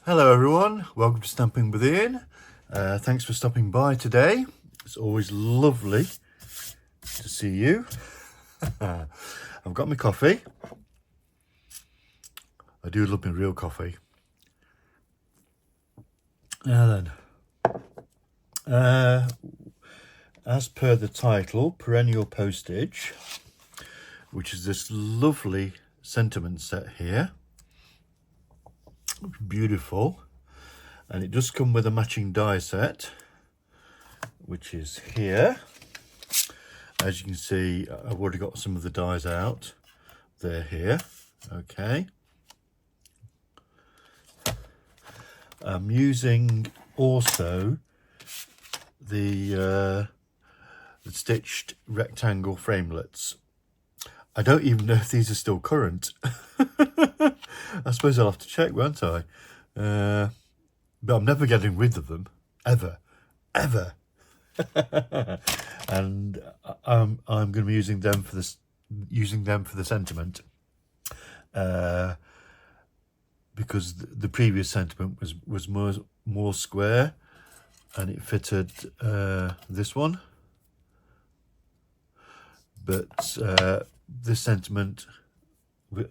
Hello everyone, welcome to Stamping with Ian. Thanks for stopping by today. It's always lovely to see you. I've got my coffee. I do love my real coffee. Now then, as per the title, Perennial Postage, which is this lovely sentiment set here. Beautiful. And it does come with a matching die set, which is here. As you can see, I've already got some of the dies out. They're here. Okay. I'm using also the stitched rectangle framelets. I don't even know if these are still current. I suppose I'll have to check, won't I? But I'm never getting rid of them, ever. And I'm going to be using them for this, for the sentiment, because the previous sentiment was more square, and it fitted this one. But this sentiment,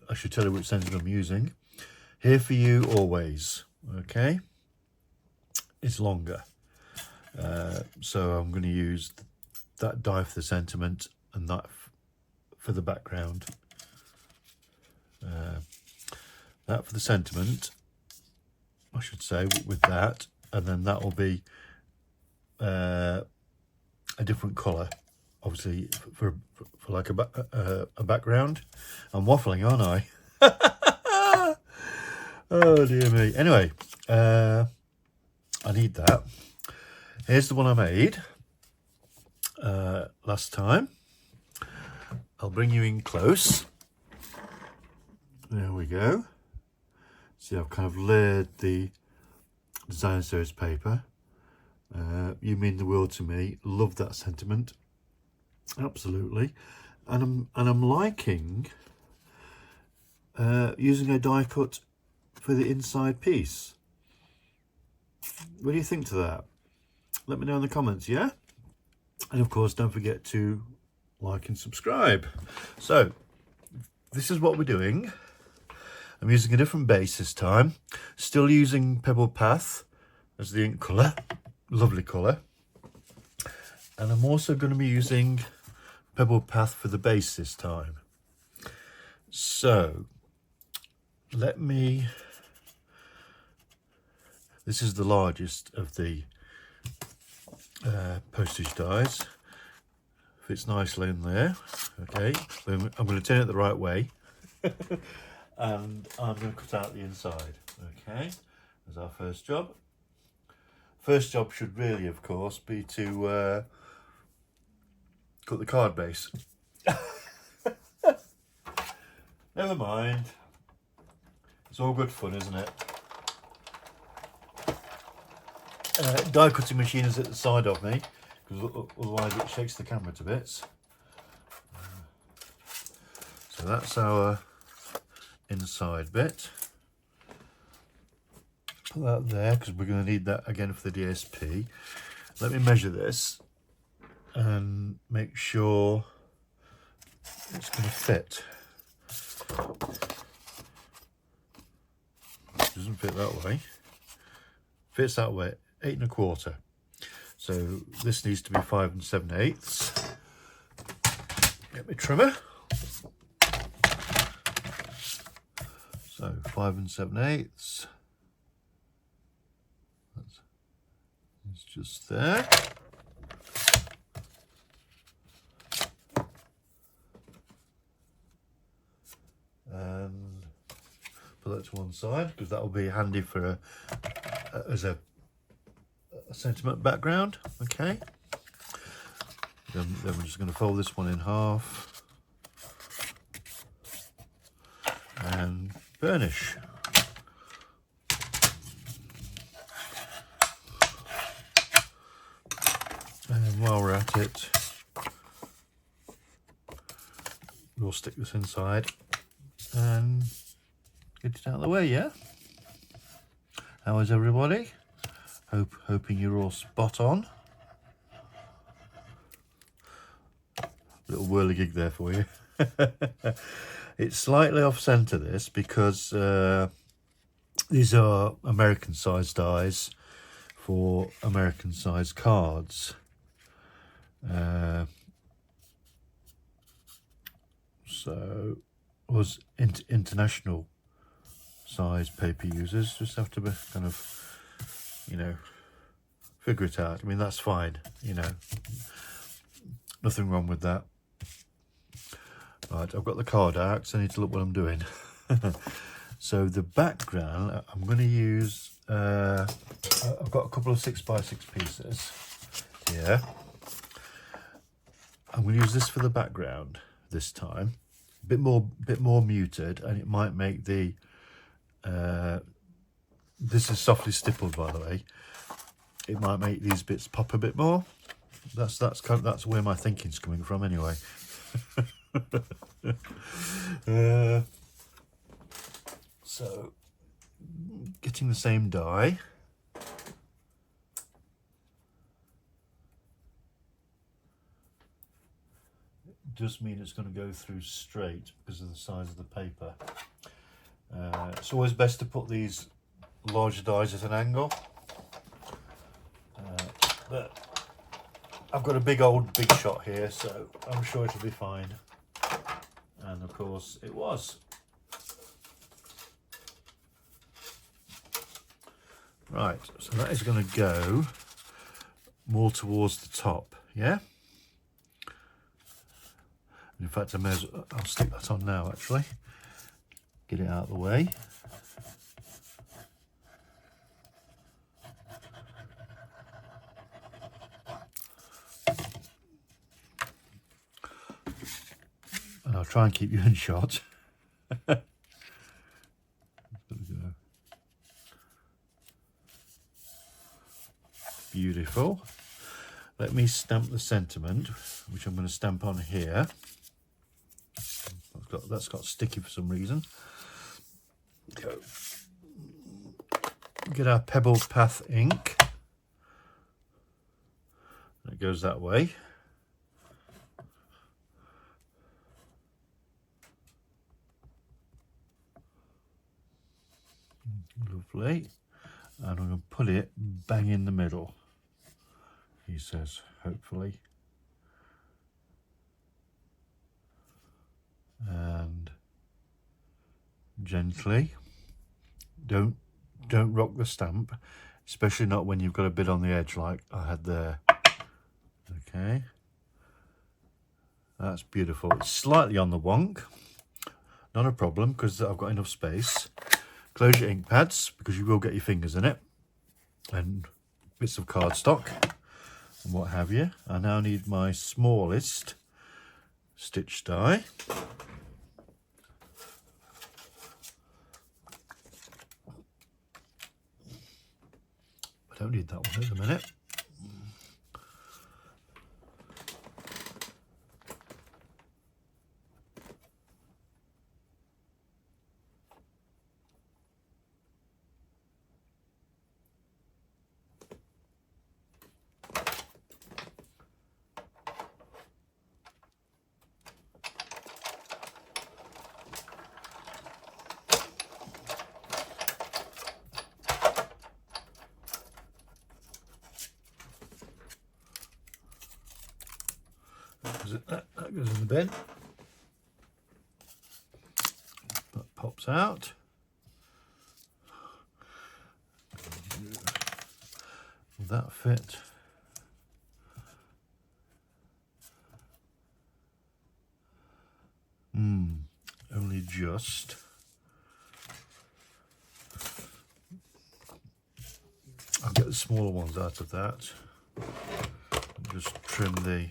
I should tell you which sentiment I'm using. Here for you always. Okay, it's longer. So I'm going to use that die for the sentiment and that for the background. That for the sentiment, I should say, with that, and then that will be a different colour, obviously for like a background. I'm waffling, aren't I? Oh dear me. Anyway, I need that. Here's the one I made last time. I'll bring you in close. There we go. See, I've kind of layered the design series paper. You mean the world to me. Love that sentiment. Absolutely. And I'm liking using a die cut for the inside piece. What do you think to that? Let me know in the comments, yeah? And of course, don't forget to like and subscribe. So, this is what we're doing. I'm using a different base this time. Still using Pebble Path as the ink colour. Lovely colour. And I'm also going to be using Pebble Path for the base this time. So, this is the largest of the postage dies. Fits nicely in there. Okay, I'm going to turn it the right way. And I'm going to cut out the inside. Okay, that's our first job. First job should really, of course, be to cut the card base. Never mind. It's all good fun, isn't it? Die cutting machine is at the side of me, because otherwise it shakes the camera to bits. So that's our inside bit. Put that there, because we're going to need that again for the DSP. Let me measure this and make sure it's going to fit. Doesn't fit that way. Fits that way, 8 1/4. So this needs to be 5 7/8. Get my trimmer. So 5 7/8. It's just there. And put that to one side, because that will be handy for as a sentiment background. Okay. Then we're just going to fold this one in half and burnish. And while we're at it, we'll stick this inside and get it out of the way, yeah? How is everybody? Hoping you're all spot on. Little whirligig there for you. It's slightly off centre this because these are American sized dies for American sized cards. So was international size paper users just have to be kind of, you know, figure it out. I mean, that's fine, you know, nothing wrong with that. Right, I've got the card out, so I need to look what I'm doing. So the background, I'm going to use, I've got a couple of 6x6 pieces here. I'm going to use this for the background this time. A bit more muted, and it might make the, this is softly stippled, by the way. It might make these bits pop a bit more. That's where my thinking's coming from, anyway. So, getting the same die. It does mean it's going to go through straight because of the size of the paper. It's always best to put these larger dies at an angle. But I've got a big shot here, so I'm sure it'll be fine. And of course it was. Right, so that is going to go more towards the top, yeah? In fact, I'll stick that on now, actually. Get it out of the way. And I'll try and keep you in shot. Beautiful. Let me stamp the sentiment, which I'm going to stamp on here. That's got sticky for some reason. Go. Get our Pebbled Path ink. It goes that way. Lovely. And I'm going to put it bang in the middle, he says, hopefully. And gently. Don't rock the stamp, especially not when you've got a bit on the edge like I had there. Okay. That's beautiful. It's slightly on the wonk. Not a problem because I've got enough space. Close your ink pads because you will get your fingers in it. And bits of cardstock and what have you. I now need my smallest stitch die. I don't need that one at the minute. That goes in the bin. That pops out. Will that fit? Only just. I'll get the smaller ones out of that. And just trim the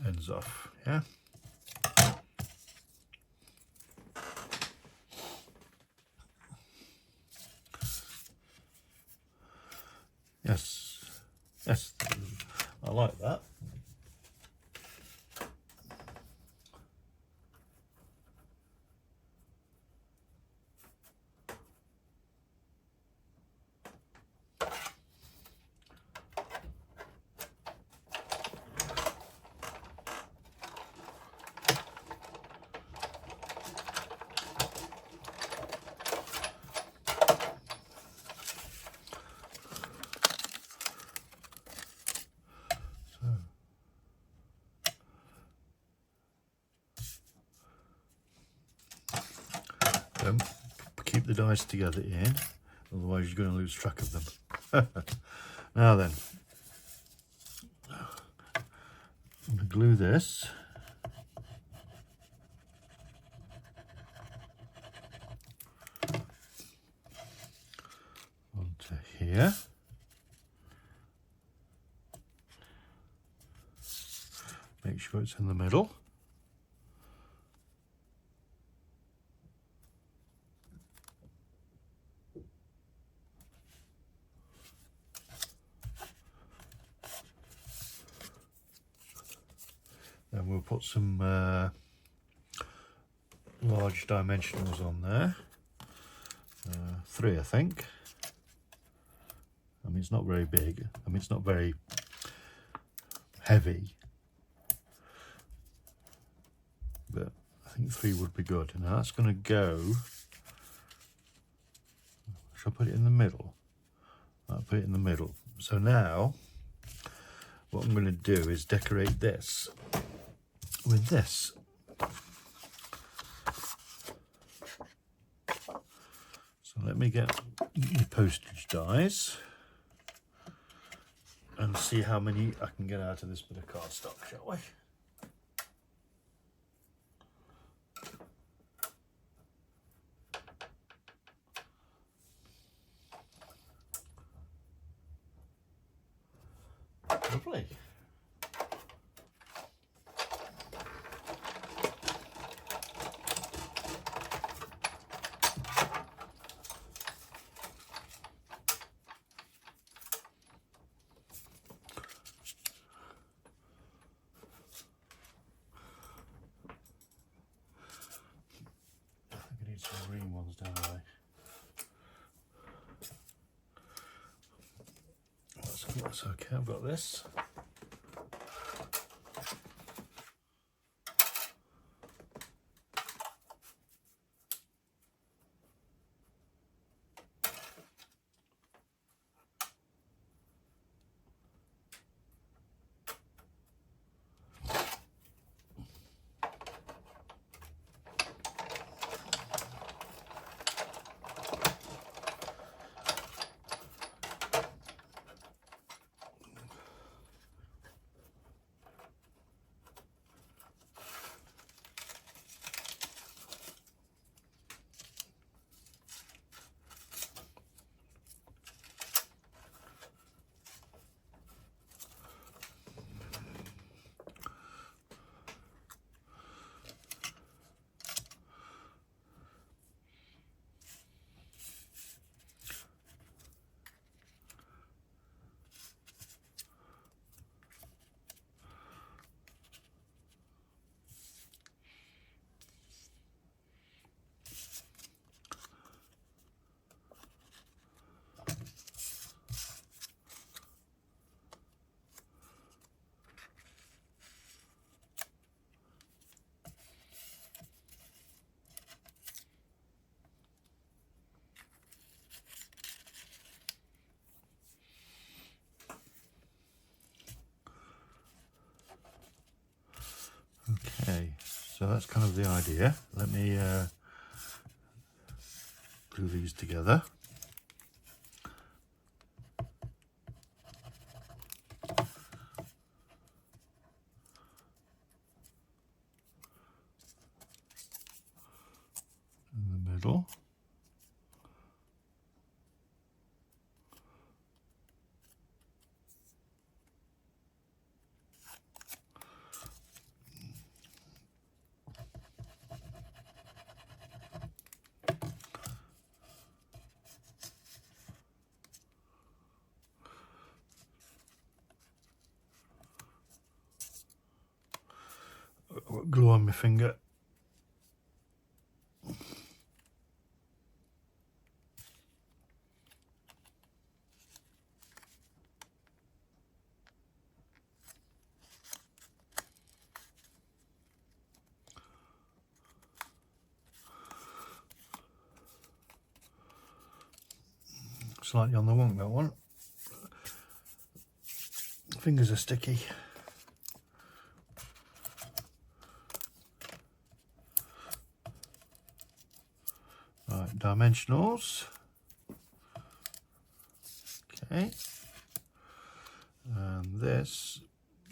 ends off, yeah? Yes, yes, I like that. Don't keep the dies together, Ian, otherwise you're going to lose track of them. Now then, I'm going to glue this onto here. Make sure it's in the middle. Then we'll put some large dimensionals on there. 3, I think. I mean, it's not very big. I mean, it's not very heavy. But I think 3 would be good. Now that's going to go. Shall I put it in the middle? I'll put it in the middle. So now, what I'm going to do is decorate this with this. So let me get the postage dies and see how many I can get out of this bit of cardstock, shall we? Lovely. I need some green ones, don't I? That's okay, I've got this. Okay, so that's kind of the idea. Let me glue these together. In the middle. Glue on my finger. Slightly on the wonk, that one. Fingers are sticky. dimensionals. Okay, and this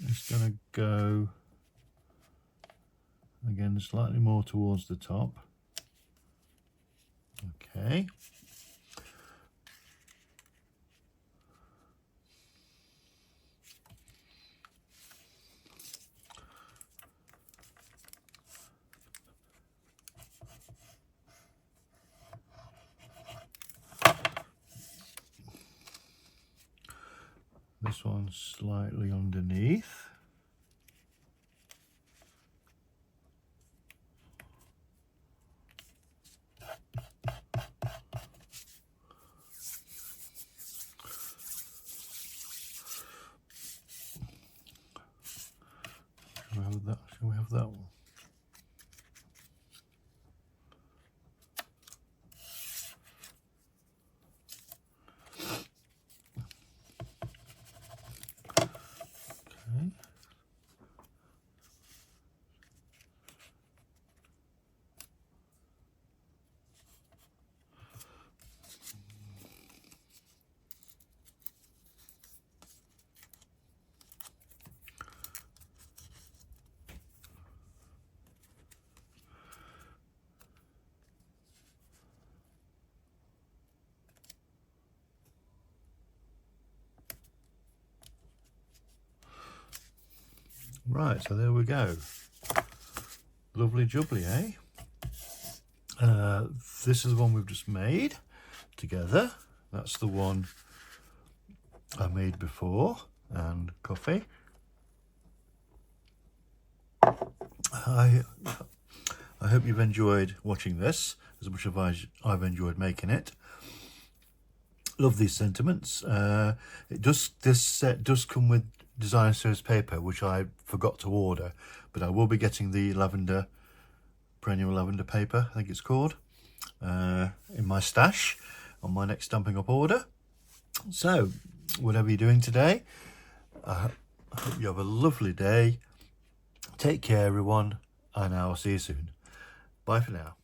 is going to go again slightly more towards the top. Okay. This one's slightly underneath. Shall we have that one? Okay. Right, so there we go. Lovely jubbly, eh? This is the one we've just made together. That's the one I made before, and coffee. I hope you've enjoyed watching this as much as I've enjoyed making it. Love these sentiments. This set does come with design series paper, which I forgot to order, but I will be getting the lavender, perennial lavender paper, I think it's called, in my stash on my next Stampin' Up order. So whatever you're doing today, I hope you have a lovely day. Take care everyone, and I'll see you soon. Bye for now.